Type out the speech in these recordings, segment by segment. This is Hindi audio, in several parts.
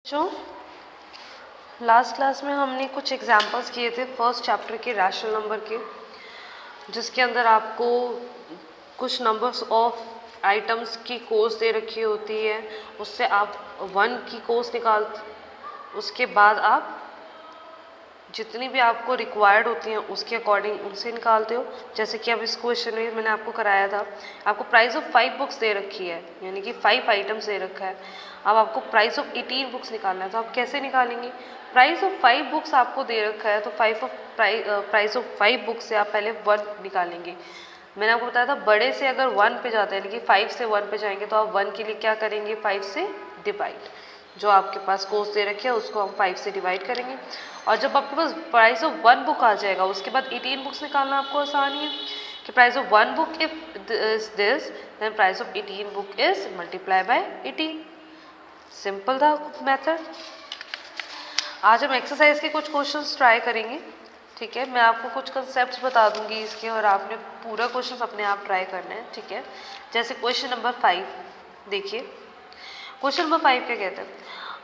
जो लास्ट क्लास में हमने कुछ एग्जांपल्स किए थे फर्स्ट चैप्टर के रैशनल नंबर के, जिसके अंदर आपको कुछ नंबर्स ऑफ आइटम्स की कोस दे रखी होती है, उससे आप 1 की कोस निकाल, उसके बाद आप जितनी भी आपको रिक्वायर्ड होती हैं उसके अकॉर्डिंग उनसे निकालते हो। जैसे कि अब इस क्वेश्चन में मैंने आपको कराया था, आपको प्राइस ऑफ 5 बुक्स दे रखी है, यानी कि 5 आइटम्स दे रखा है। अब आपको प्राइस ऑफ 18 बुक्स निकालना है, तो आप कैसे निकालेंगे? प्राइस ऑफ 5 बुक्स आपको दे रखा है, तो प्राइस ऑफ 5 बुक्स से आप पहले 1 निकालेंगे। मैंने आपको बताया था बड़े से अगर 1 पे जाते हैं, यानी कि 5 से 1 पे जाएंगे, तो आप 1 के लिए क्या करेंगे? 5 से डिवाइड। जो आपके पास कोस दे रखी है उसको हम 5 से डिवाइड करेंगे, और जब आपके पास प्राइस ऑफ 1 बुक आ जाएगा उसके बाद 18 बुक्स निकालना आपको आसान है कि price of 1 book if is this then price of 18 book is multiply by 18। Simple था मेथड। आज हम एक्सरसाइज के कुछ क्वेश्चंस ट्राई करेंगे, ठीक है। मैं आपको कुछ कंसेप्ट्स बता दूंगी इसके, और आपने पूरा क्वेश्चन अपने आप ट्राई करना है, ठीक है। जैसे क्वेश्चन नंबर 5 देखिए। क्वेश्चन नंबर 5 क्या कहते हैं?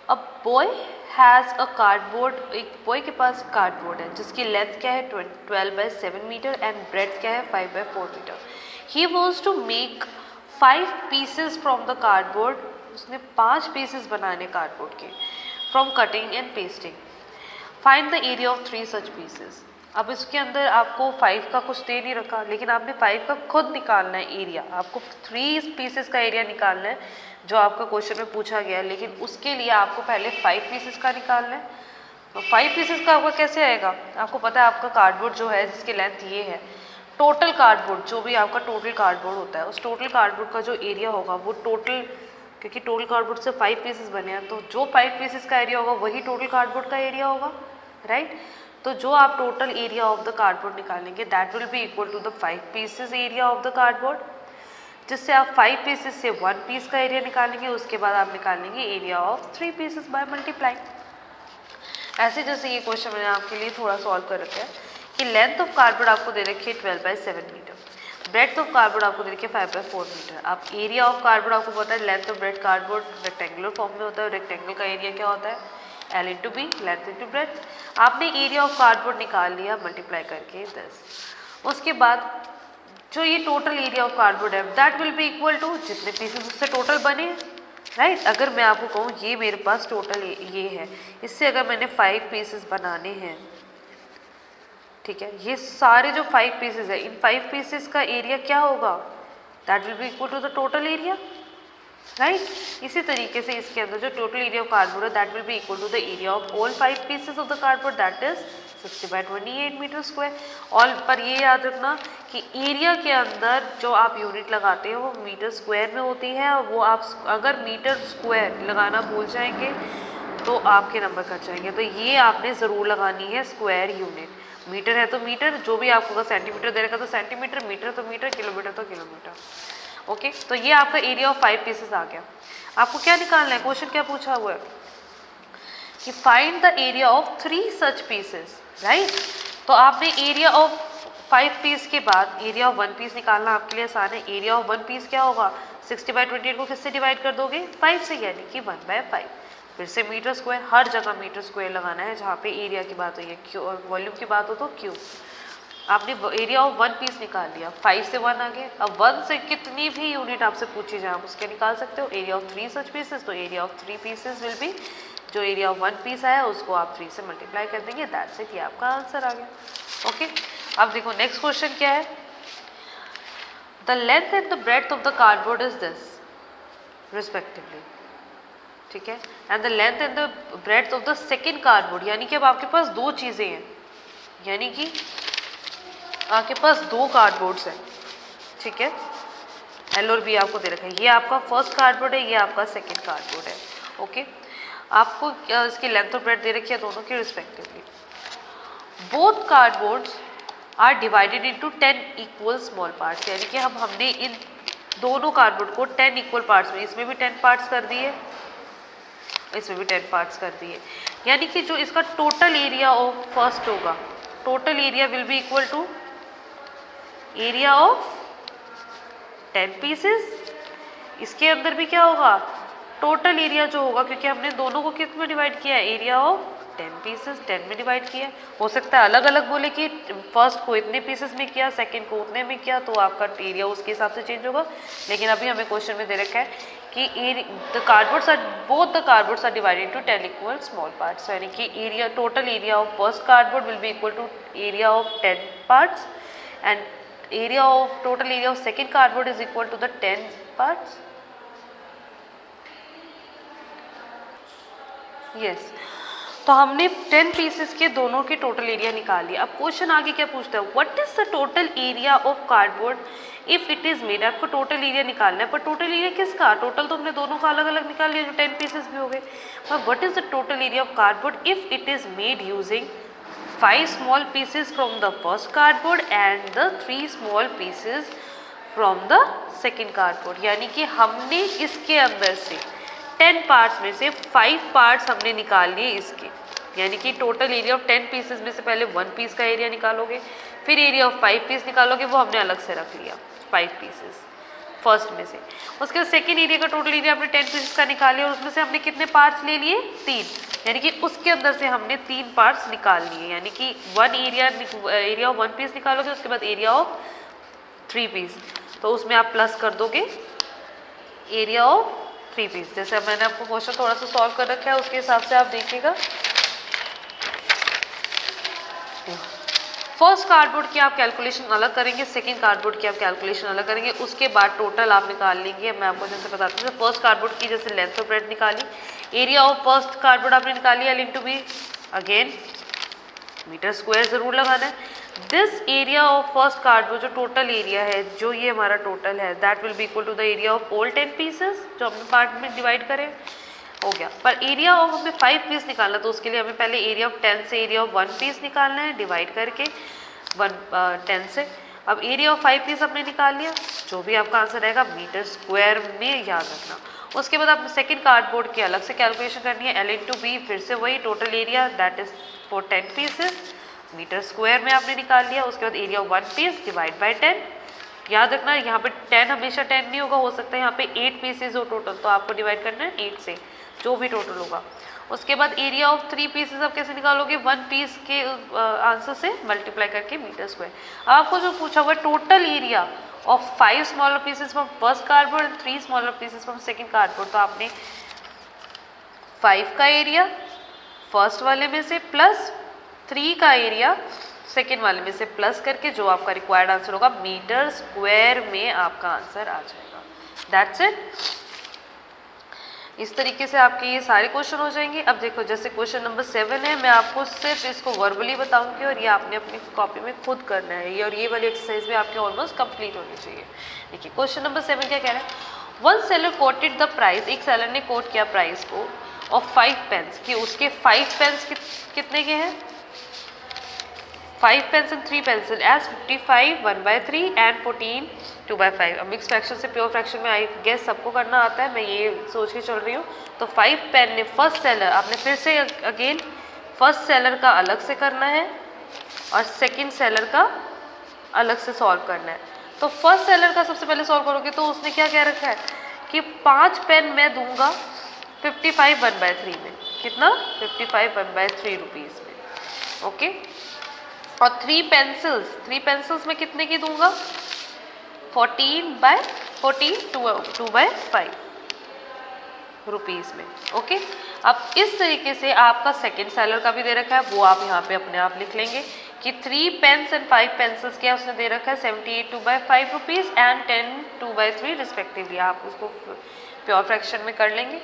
A boy has a cardboard, एक बॉय के पास कार्डबोर्ड है जिसकी लेंथ क्या है 12 बाई 7 मीटर एंड ब्रेथ क्या है 5 by 4 metre. He wants to make 5 pieces from the cardboard, उसने 5 पीसेस बनाने कार्डबोर्ड के, from cutting and pasting. Find the area of 3 such pieces. अब इसके अंदर आपको 5 का कुछ दे नहीं रखा, लेकिन आपने 5 का खुद निकालना है एरिया। आपको 3 पीसेस का एरिया निकालना है जो आपका क्वेश्चन में पूछा गया है, लेकिन उसके लिए आपको पहले 5 पीसेस का निकालना है। तो 5 पीसेस का आपका कैसे आएगा? आपको पता है आपका कार्डबोर्ड जो है जिसकी लेंथ ये है, टोटल कार्डबोर्ड जो भी आपका टोटल कार्डबोर्ड होता है उस टोटल कार्डबोर्ड का जो एरिया होगा वो टोटल, क्योंकि टोटल कार्डबोर्ड से 5 पीसेस बने हैं, तो जो 5 पीसेस का एरिया होगा वही टोटल कार्डबोर्ड का एरिया होगा, राइट। तो जो आप total area of the cardboard निकालेंगे that will be equal to the 5 pieces area of the cardboard, जिससे आप 5 पीसेस से 1 पीस का एरिया निकालेंगे, उसके बाद आप निकालेंगे area of 3 pieces by multiply. ऐसे जैसे ये क्वेश्चन मैंने आपके लिए थोड़ा सॉल्व कर रखा है कि लेंथ ऑफ कार्डबोर्ड आपको दे रखी है 12 by 7 metre, breadth of cardboard आपको दे रखी है 5 बाई 4 मीटर। आप एरिया ऑफ कार्डबोर्ड आपको पता है, length of breadth cardboard rectangular form में होता है, रेक्टेंगल का एरिया क्या होता है? L into B, length into breadth. आपने एरिया ऑफ कार्डबोर्ड निकाल लिया मल्टीप्लाई करके 10। उसके बाद जो ये टोटल एरिया ऑफ कार्डबोर्ड है that will be equal to जितने पीसेस उससे टोटल बने, राइट। अगर मैं आपको कहूँ ये मेरे पास टोटल ये है, इससे अगर मैंने 5 पीसेस बनाने हैं, ठीक है, ये सारे जो 5 पीसेस है इन 5 पीसेस का एरिया क्या होगा? That will be equal to the total area, right. इसी तरीके से इसके अंदर जो टोटल एरिया ऑफ कार्डबोर्ड है that will be equal to the area of all 5 pieces of the cardboard, that is 60 by 28 metre square. और पर ये याद रखना कि एरिया के अंदर जो आप यूनिट लगाते हो वो मीटर स्क्वायर में होती है, और वो आप अगर मीटर स्क्वायर लगाना भूल जाएंगे तो आपके नंबर कट जाएंगे। तो ये आपने ज़रूर लगानी है स्क्वायर यूनिट। मीटर है तो मीटर, जो भी आपको सेंटीमीटर दे रखा तो सेंटीमीटर, मीटर तो मीटर, किलोमीटर तो किलोमीटर, ओके। तो ये आपका एरिया ऑफ 5 पीसेस आ गया। आपको क्या निकालना है? क्वेश्चन क्या पूछा हुआ है कि find the area of 3 such pieces, right. तो आपने एरिया ऑफ 5 पीस के बाद एरिया ऑफ 1 पीस निकालना आपके लिए आसान है। एरिया ऑफ 1 पीस क्या होगा? 60 बाई 28 को किससे डिवाइड कर दोगे? 5 से, यानी कि 1 बाय 5। फिर से मीटर स्क्वायर, हर जगह मीटर स्क्वायर लगाना है जहाँ पे एरिया की बात हुई है, क्यू और वॉल्यूम की बात हो तो क्यूब। आपने एरिया ऑफ 1 पीस निकाल लिया, 5 से 1 आ गए। अब 1 से कितनी भी यूनिट आपसे पूछी जाए आप उसके निकाल सकते हो। एरिया ऑफ 3 सच पीसेस, तो area of 3 pieces will be, जो एरिया ऑफ 1 पीस आया उसको आप 3 से मल्टीप्लाई कर देंगे, दैट्स इट, ये आपका आंसर आ गया, ओके। अब देखो नेक्स्ट क्वेश्चन क्या है। The length and the breadth of the cardboard is this respectively, ठीक है, and the length and the breadth of the second cardboard, यानी कि अब आपके पास 2 चीज़ें हैं, यानी कि आपके पास 2 कार्डबोर्ड्स हैं, ठीक है। L और B आपको दे रखा है, ये आपका फर्स्ट कार्डबोर्ड है, ये आपका सेकंड कार्डबोर्ड है, ओके। आपको इसकी लेंथ और ब्रेड्थ दे रखी है दोनों की respectively. Both cardboards are divided into 10 equal small parts, यानी कि हमने इन दोनों कार्डबोर्ड को 10 इक्वल पार्ट्स में, इसमें भी 10 पार्ट्स कर दिए, इसमें भी 10 पार्ट्स कर दिए, यानी कि जो इसका टोटल एरिया ऑफ फर्स्ट होगा, total area will be equal to area of 10 pieces. इसके अंदर भी क्या होगा? टोटल एरिया जो होगा, क्योंकि हमने दोनों को किस में डिवाइड किया है, एरिया ऑफ 10 पीसेस 10 में डिवाइड किया है। हो सकता है अलग अलग बोले कि फर्स्ट को इतने पीसेस में किया, सेकंड को उतने में किया, तो आपका एरिया उसके हिसाब से चेंज होगा। लेकिन अभी हमें क्वेश्चन में दे रखा है कि both the cardboards are divided to 10 equal small parts, यानी कि area total area of first cardboard will be equal to area of 10 parts and area of total area of second cardboard is equal to the 10 parts. Yes, तो हमने 10 पीसेस के दोनों के टोटल एरिया निकाल लिया। अब क्वेश्चन आगे क्या पूछता है, what is the total area of cardboard if it is made. आपको टोटल एरिया निकालना है, पर टोटल एरिया किसका, टोटल तो हमने दोनों का अलग अलग निकाल लिया जो 10 पीसेस भी हो गए। पर what is the total area of cardboard if it is made using 5 small pieces from the first cardboard and the 3 small pieces from the second cardboard. यानी कि हमने इसके अंदर से 10 पार्ट्स में से 5 पार्ट्स हमने निकाल लिए इसके, यानी कि टोटल एरिया ऑफ 10 पीसेस में से पहले 1 पीस का एरिया निकालोगे, फिर एरिया ऑफ 5 पीस निकालोगे, वो हमने अलग से रख लिया 5 पीसेस फर्स्ट में से। उसके बाद सेकेंड एरिया का टोटल एरिया हमने 10 पीसेस का निकाल लिया और उसमें से हमने कितने पार्ट्स ले लिए, 3, यानी कि उसके अंदर से हमने 3 पार्ट्स निकाल लिए, यानी कि एरिया ऑफ 1 पीस निकालोगे, उसके बाद एरिया ऑफ 3 पीस, तो उसमें आप प्लस कर दोगे एरिया ऑफ 3 पीस। जैसे अब मैंने आपको क्वेश्चन थोड़ा सा सॉल्व कर रखा है, उसके हिसाब से आप देखिएगा। फर्स्ट कार्डबोर्ड की आप कैलकुलेशन अलग करेंगे, सेकंड कार्डबोर्ड की आप कैलकुलेशन अलग करेंगे, उसके बाद टोटल आप निकाल लेंगे। मैं आपको जैसे बताती हूँ, फर्स्ट कार्डबोर्ड की जैसे लेंथ और ब्रेड्थ निकाली, एरिया ऑफ फर्स्ट कार्डबोर्ड आपने निकाली L into B, again metre square जरूर लगाना है। This area of first cardboard जो टोटल एरिया है, जो ये हमारा टोटल है, that will be equal to the area of all 10 pieces जो हमने पार्ट में डिवाइड करे, हो गया। पर एरिया ऑफ हमें 5 पीस निकालना, तो उसके लिए हमें पहले एरिया ऑफ 10 से एरिया ऑफ 1 पीस निकालना है, डिवाइड करके 10 से। अब एरिया ऑफ 5 पीस हमने निकाल लिया, जो भी आपका आंसर रहेगा मीटर स्क्वायर में याद रखना। उसके बाद आप सेकंड कार्डबोर्ड की अलग से कैलकुलेशन करनी है, एल इंटू बी, फिर से वही total area that is for 10 pieces, metre square में आपने निकाल लिया। उसके बाद area of 1 piece divide by 10, याद रखना यहाँ पे 10 हमेशा 10 नहीं होगा, हो सकता है यहाँ पे 8 पीसेस हो टोटल, तो आपको डिवाइड करना है 8 से, जो भी टोटल होगा। उसके बाद एरिया ऑफ 3 पीसेस आप कैसे निकालोगे, 1 पीस के आंसर से मल्टीप्लाई करके मीटर स्क्वायर। आपको जो पूछा हुआ total area of 5 smaller pieces from first cardboard and 3 smaller pieces from second cardboard, तो आपने 5 का एरिया फर्स्ट वाले में से प्लस 3 का एरिया सेकेंड वाले में से प्लस करके जो आपका रिक्वायर्ड आंसर होगा मीटर स्क्वायर में आपका आंसर आ जाएगा। That's it. इस तरीके से आपके ये सारे क्वेश्चन हो जाएंगे। अब देखो, जैसे क्वेश्चन नंबर 7 है, मैं आपको सिर्फ इसको वर्बली बताऊंगी और ये आपने अपनी कॉपी में खुद करना है, और ये वाली एक्सरसाइज भी आपके ऑलमोस्ट कंप्लीट होनी चाहिए। देखिए क्वेश्चन नंबर 7 क्या कह रहा है, one seller quoted the price, एक सेलर ने कोट किया प्राइस को ऑफ 5 पेन्स, कि उसके 5 पेन्स कितने के हैं, 5 pens and 3 pencil as 55 1/3 and 14 2/5। अब मिक्स फ्रैक्शन से प्योर फ्रैक्शन में आई गेस सबको करना आता है, मैं ये सोच के चल रही हूँ। तो 5 पेन ने फर्स्ट सेलर, आपने फिर से अगेन फर्स्ट सेलर का अलग से करना है और सेकंड सेलर का अलग से सॉल्व करना है। तो फर्स्ट सेलर का सबसे पहले सॉल्व करोगे तो उसने क्या कह रखा है कि 5 पेन मैं दूंगा 55 1/3 में, कितना 55 1/3 रुपीज़ में, ओके। और 3 पेंसिल्स में कितने की दूंगा 14 2/5 रुपीज़ में, ओके। अब इस तरीके से आपका सेकंड सेलर का भी दे रखा है, वो आप यहाँ पे अपने आप लिख लेंगे कि 3 पेन्स एंड 5 पेंसिल्स क्या उसने दे रखा है 78 2/5 रुपीज़ एंड 10 2/3 रिस्पेक्टिवली। आप उसको प्योर फ्रैक्शन में कर लेंगे।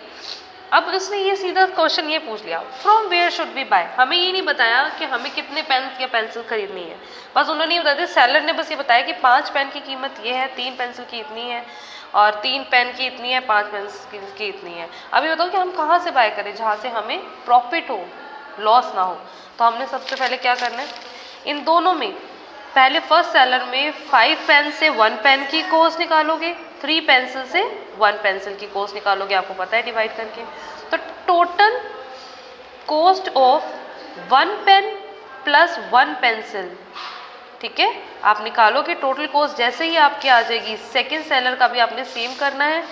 अब उसने ये सीधा क्वेश्चन ये पूछ लिया, from where should we buy. हमें ये नहीं बताया कि हमें कितने पेन या पेंसिल खरीदनी है, बस उन्होंने ये बता दिया, सेलर ने बस ये बताया कि 5 पेन की कीमत ये है, 3 पेंसिल की इतनी है और 3 पेन की इतनी है, 5 पेंसिल की इतनी है। अभी बताओ कि हम कहाँ से बाय करें जहाँ से हमें प्रॉफिट हो, लॉस ना हो। तो हमने सबसे पहले क्या करना है, इन दोनों में पहले फर्स्ट सेलर में 5 पेन से 1 पेन की कॉस्ट निकालोगे, 3 पेंसिल से 1 पेंसिल की कॉस्ट निकालोगे, आपको पता है डिवाइड करके। तो total cost of 1 pen plus 1 pencil, ठीक है, आप निकालोगे टोटल कॉस्ट। जैसे ही आपकी आ जाएगी, सेकंड सेलर का भी आपने सेम करना है,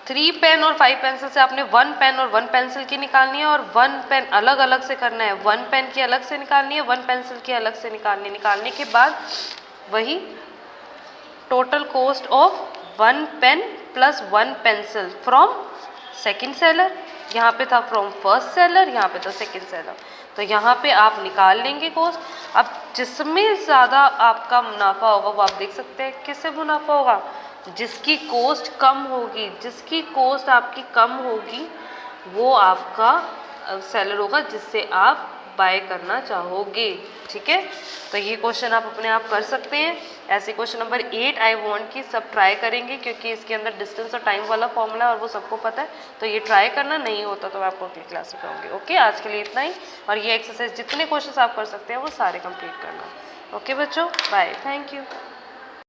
3 पेन और 5 पेंसिल से आपने 1 पेन और 1 पेंसिल की निकालनी है, और 1 पेन अलग अलग से करना है, 1 पेन की अलग से निकालनी है, 1 पेंसिल की अलग से निकालनी है। निकालने के बाद वही total cost of 1 pen plus 1 pencil from second seller, यहाँ पे था फ्रॉम फर्स्ट सेलर, यहाँ पे था सेकंड सेलर, तो यहाँ पे आप निकाल लेंगे कॉस्ट। अब जिसमें ज़्यादा आपका मुनाफा होगा वो आप देख सकते हैं किससे मुनाफा होगा, जिसकी कॉस्ट कम होगी, जिसकी कॉस्ट आपकी कम होगी वो आपका सेलर होगा जिससे आप बाय करना चाहोगे। ठीक है, तो ये क्वेश्चन आप अपने आप कर सकते हैं। ऐसे क्वेश्चन नंबर 8 आई वांट की सब ट्राई करेंगे, क्योंकि इसके अंदर डिस्टेंस और टाइम वाला फॉर्मूला और वो सबको पता है, तो ये ट्राई करना, नहीं होता तो मैं आपको अगली क्लास में कहूँगी। ओके, आज के लिए इतना ही, और ये एक्सरसाइज जितने क्वेश्चन आप कर सकते हैं वो सारे कंप्लीट करना। ओके बच्चों, बाय, थैंक यू।